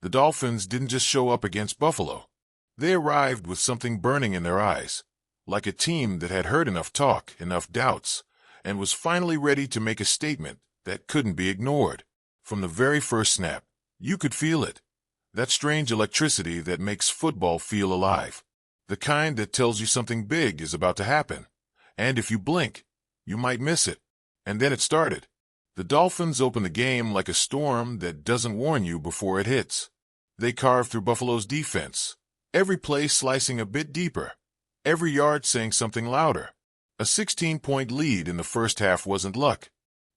The Dolphins didn't just show up against Buffalo. They arrived with something burning in their eyes, like a team that had heard enough talk, enough doubts, and was finally ready to make a statement that couldn't be ignored. From the very first snap, you could feel it. That strange electricity that makes football feel alive. The kind that tells you something big is about to happen. And if you blink, you might miss it. And then it started. The Dolphins opened the game like a storm that doesn't warn you before it hits. They carved through Buffalo's defense, every play slicing a bit deeper, every yard saying something louder. A 16-point lead in the first half wasn't luck.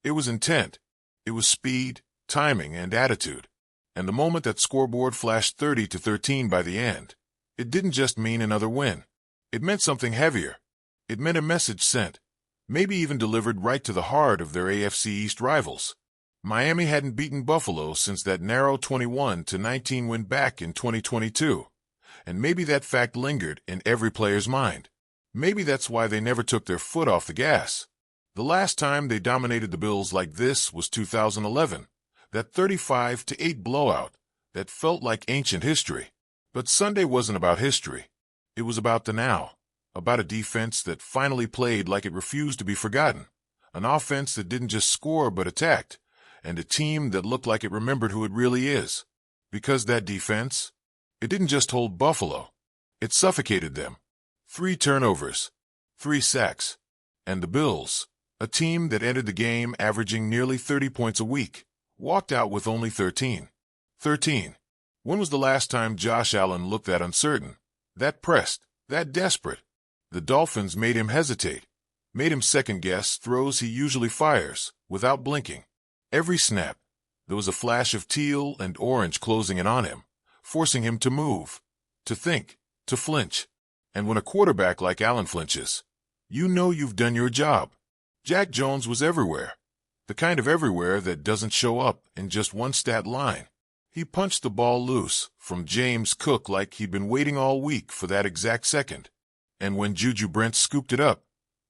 It was intent. It was speed, timing, and attitude. And the moment that scoreboard flashed 30-13 by the end, it didn't just mean another win. It meant something heavier. It meant a message sent, maybe even delivered right to the heart of their AFC East rivals. Miami hadn't beaten Buffalo since that narrow 21-19 win back in 2022. And maybe that fact lingered in every player's mind. Maybe that's why they never took their foot off the gas. The last time they dominated the Bills like this was 2011, that 35-8 blowout that felt like ancient history. But Sunday wasn't about history. It was about the now, about a defense that finally played like it refused to be forgotten, an offense that didn't just score but attacked, and a team that looked like it remembered who it really is. Because that defense, it didn't just hold Buffalo, it suffocated them. 3 turnovers, 3 sacks, and the Bills, a team that entered the game averaging nearly 30 points a week, walked out with only 13. 13. When was the last time Josh Allen looked that uncertain, that pressed, that desperate? The Dolphins made him hesitate, made him second-guess throws he usually fires, without blinking. Every snap, there was a flash of teal and orange closing in on him, forcing him to move, to think, to flinch. And when a quarterback like Allen flinches, you know you've done your job. Jack Jones was everywhere, the kind of everywhere that doesn't show up in just one stat line. He punched the ball loose from James Cook like he'd been waiting all week for that exact second. And when Juju Brents scooped it up,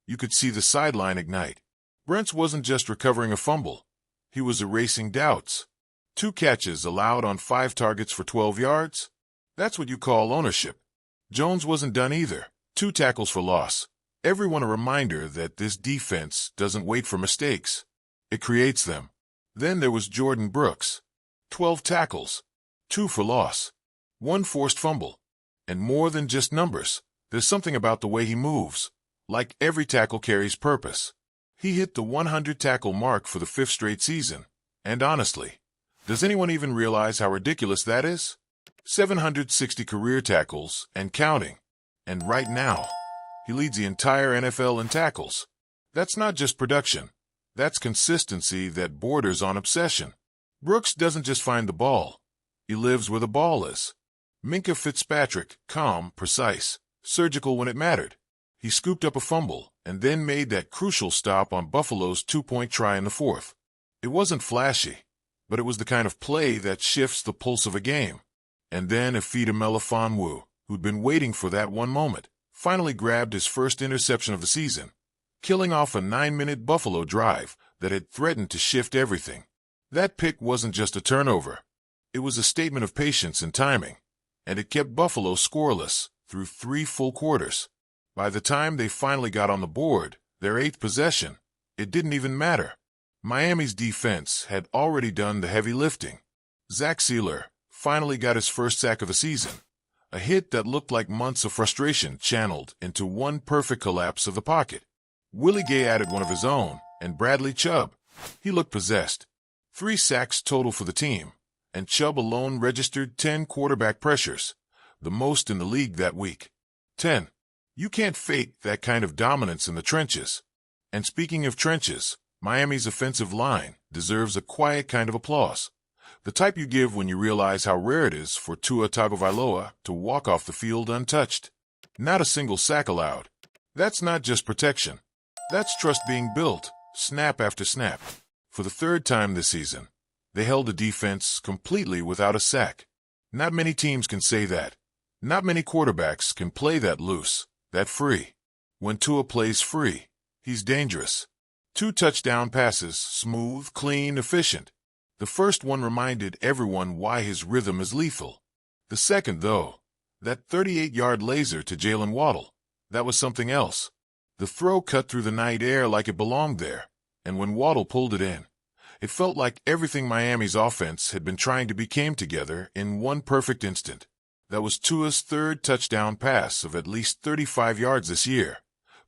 you could see the sideline ignite. Brents wasn't just recovering a fumble. He was erasing doubts. 2 catches allowed on 5 targets for 12 yards? That's what you call ownership. Jones wasn't done either. 2 tackles for loss. Everyone a reminder that this defense doesn't wait for mistakes. It creates them. Then there was Jordan Brooks. 12 tackles, 2 for loss, 1 forced fumble. And more than just numbers, there's something about the way he moves. Like every tackle carries purpose. He hit the 100-tackle mark for the 5th straight season. And honestly, does anyone even realize how ridiculous that is? 760 career tackles and counting. And right now, he leads the entire NFL in tackles. That's not just production. That's consistency that borders on obsession. Brooks doesn't just find the ball. He lives where the ball is. Minkah Fitzpatrick, calm, precise, surgical when it mattered. He scooped up a fumble and then made that crucial stop on Buffalo's 2-point try in the 4th. It wasn't flashy, but it was the kind of play that shifts the pulse of a game. And then Ifeatu Melifonwu, who'd been waiting for that one moment, finally grabbed his first interception of the season, killing off a 9-minute Buffalo drive that had threatened to shift everything. That pick wasn't just a turnover. It was a statement of patience and timing, and it kept Buffalo scoreless through 3 full quarters. By the time they finally got on the board, their 8th possession, it didn't even matter. Miami's defense had already done the heavy lifting. Zach Sealer finally got his first sack of the season, a hit that looked like months of frustration channeled into one perfect collapse of the pocket. Willie Gay added one of his own, and Bradley Chubb, he looked possessed. 3 sacks total for the team, and Chubb alone registered 10 quarterback pressures, the most in the league that week. 10. You can't fake that kind of dominance in the trenches. And speaking of trenches, Miami's offensive line deserves a quiet kind of applause. The type you give when you realize how rare it is for Tua Tagovailoa to walk off the field untouched. Not a single sack allowed. That's not just protection. That's trust being built, snap after snap. For the 3rd time this season, they held the defense completely without a sack. Not many teams can say that. Not many quarterbacks can play that loose, that free. When Tua plays free, he's dangerous. 2 touchdown passes, smooth, clean, efficient. The first one reminded everyone why his rhythm is lethal. The second, though, that 38-yard laser to Jalen Waddle, that was something else. The throw cut through the night air like it belonged there, and when Waddle pulled it in, it felt like everything Miami's offense had been trying to be came together in one perfect instant. That was Tua's third touchdown pass of at least 35 yards this year,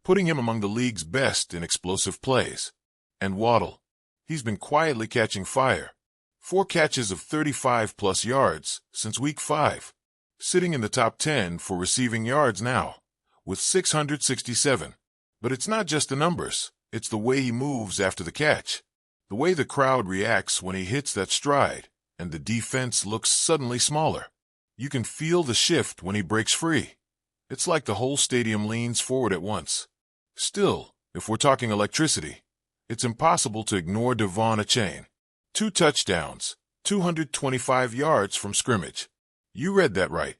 putting him among the league's best in explosive plays. And Waddle, he's been quietly catching fire. 4 catches of 35-plus yards since Week 5, sitting in the top 10 for receiving yards now, with 667. But it's not just the numbers, it's the way he moves after the catch. The way the crowd reacts when he hits that stride, and the defense looks suddenly smaller. You can feel the shift when he breaks free. It's like the whole stadium leans forward at once. Still, if we're talking electricity, it's impossible to ignore Devon Achane. 2 touchdowns, 225 yards from scrimmage. You read that right.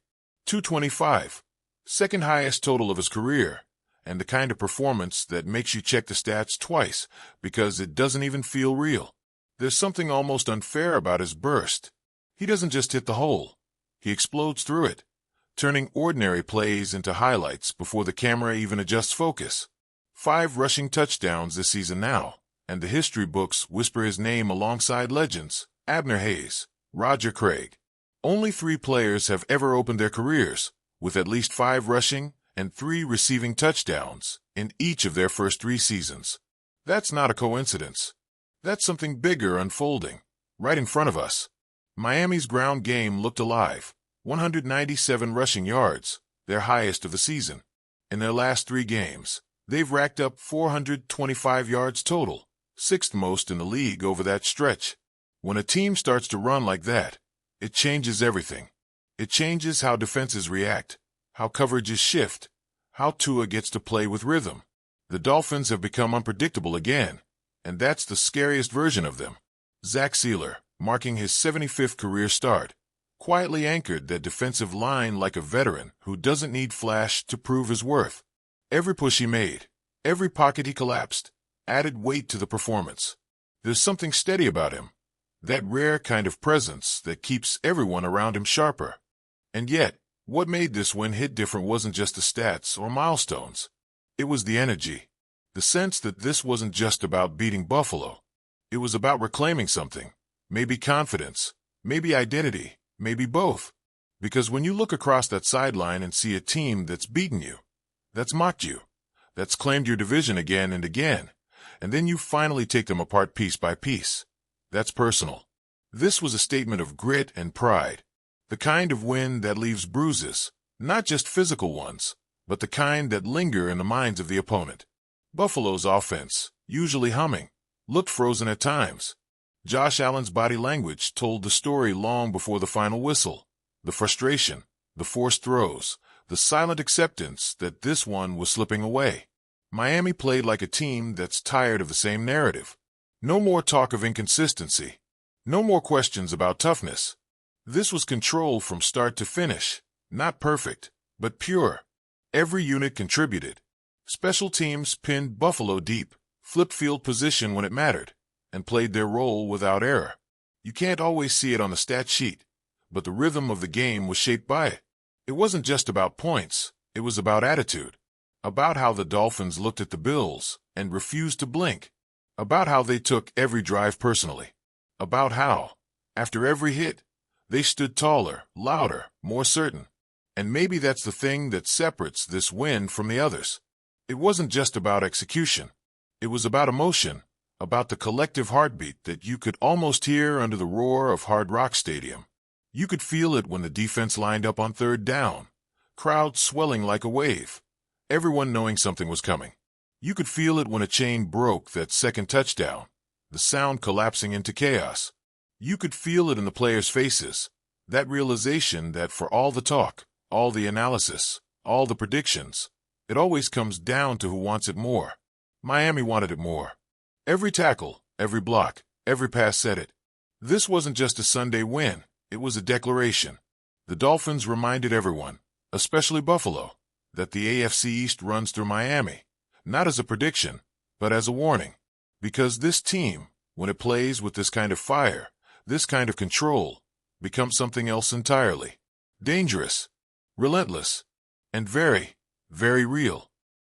225. Second highest total of his career, and the kind of performance that makes you check the stats twice because it doesn't even feel real. There's something almost unfair about his burst. He doesn't just hit the hole. He explodes through it, turning ordinary plays into highlights before the camera even adjusts focus. 5 rushing touchdowns this season now, and the history books whisper his name alongside legends, Abner Hayes, Roger Craig. Only 3 players have ever opened their careers with at least 5 rushing and 3 receiving touchdowns in each of their first 3 seasons. That's not a coincidence. That's something bigger unfolding, right in front of us. Miami's ground game looked alive. 197 rushing yards, their highest of the season. In their last 3 games, they've racked up 425 yards total, 6th most in the league over that stretch. When a team starts to run like that, it changes everything. It changes how defenses react, how coverages shift, how Tua gets to play with rhythm. The Dolphins have become unpredictable again, and that's the scariest version of them. Zach Sealer, marking his 75th career start, quietly anchored that defensive line like a veteran who doesn't need flash to prove his worth. Every push he made, every pocket he collapsed, added weight to the performance. There's something steady about him, that rare kind of presence that keeps everyone around him sharper. And yet, what made this win hit different wasn't just the stats or milestones. It was the energy, the sense that this wasn't just about beating Buffalo. It was about reclaiming something, maybe confidence, maybe identity, maybe both. Because when you look across that sideline and see a team that's beaten you, that's mocked you, that's claimed your division again and again, and then you finally take them apart piece by piece, that's personal. This was a statement of grit and pride, the kind of win that leaves bruises, not just physical ones, but the kind that linger in the minds of the opponent. Buffalo's offense, usually humming, looked frozen at times. Josh Allen's body language told the story long before the final whistle. The frustration, the forced throws, the silent acceptance that this one was slipping away. Miami played like a team that's tired of the same narrative. No more talk of inconsistency. No more questions about toughness. This was control from start to finish. Not perfect, but pure. Every unit contributed. Special teams pinned Buffalo deep, flipped field position when it mattered, and played their role without error. You can't always see it on the stat sheet, but the rhythm of the game was shaped by it. It wasn't just about points, it was about attitude. About how the Dolphins looked at the Bills and refused to blink. About how they took every drive personally. About how, after every hit, they stood taller, louder, more certain. And maybe that's the thing that separates this win from the others. It wasn't just about execution. It was about emotion, about the collective heartbeat that you could almost hear under the roar of Hard Rock Stadium. You could feel it when the defense lined up on 3rd down, crowd swelling like a wave, everyone knowing something was coming. You could feel it when a chain broke that second touchdown, the sound collapsing into chaos. You could feel it in the players' faces, that realization that for all the talk, all the analysis, all the predictions, it always comes down to who wants it more. Miami wanted it more. Every tackle, every block, every pass said it. This wasn't just a Sunday win, it was a declaration. The Dolphins reminded everyone, especially Buffalo, that the AFC East runs through Miami, not as a prediction, but as a warning. Because this team, when it plays with this kind of fire, this kind of control becomes something else entirely. Dangerous, relentless, and very, very real.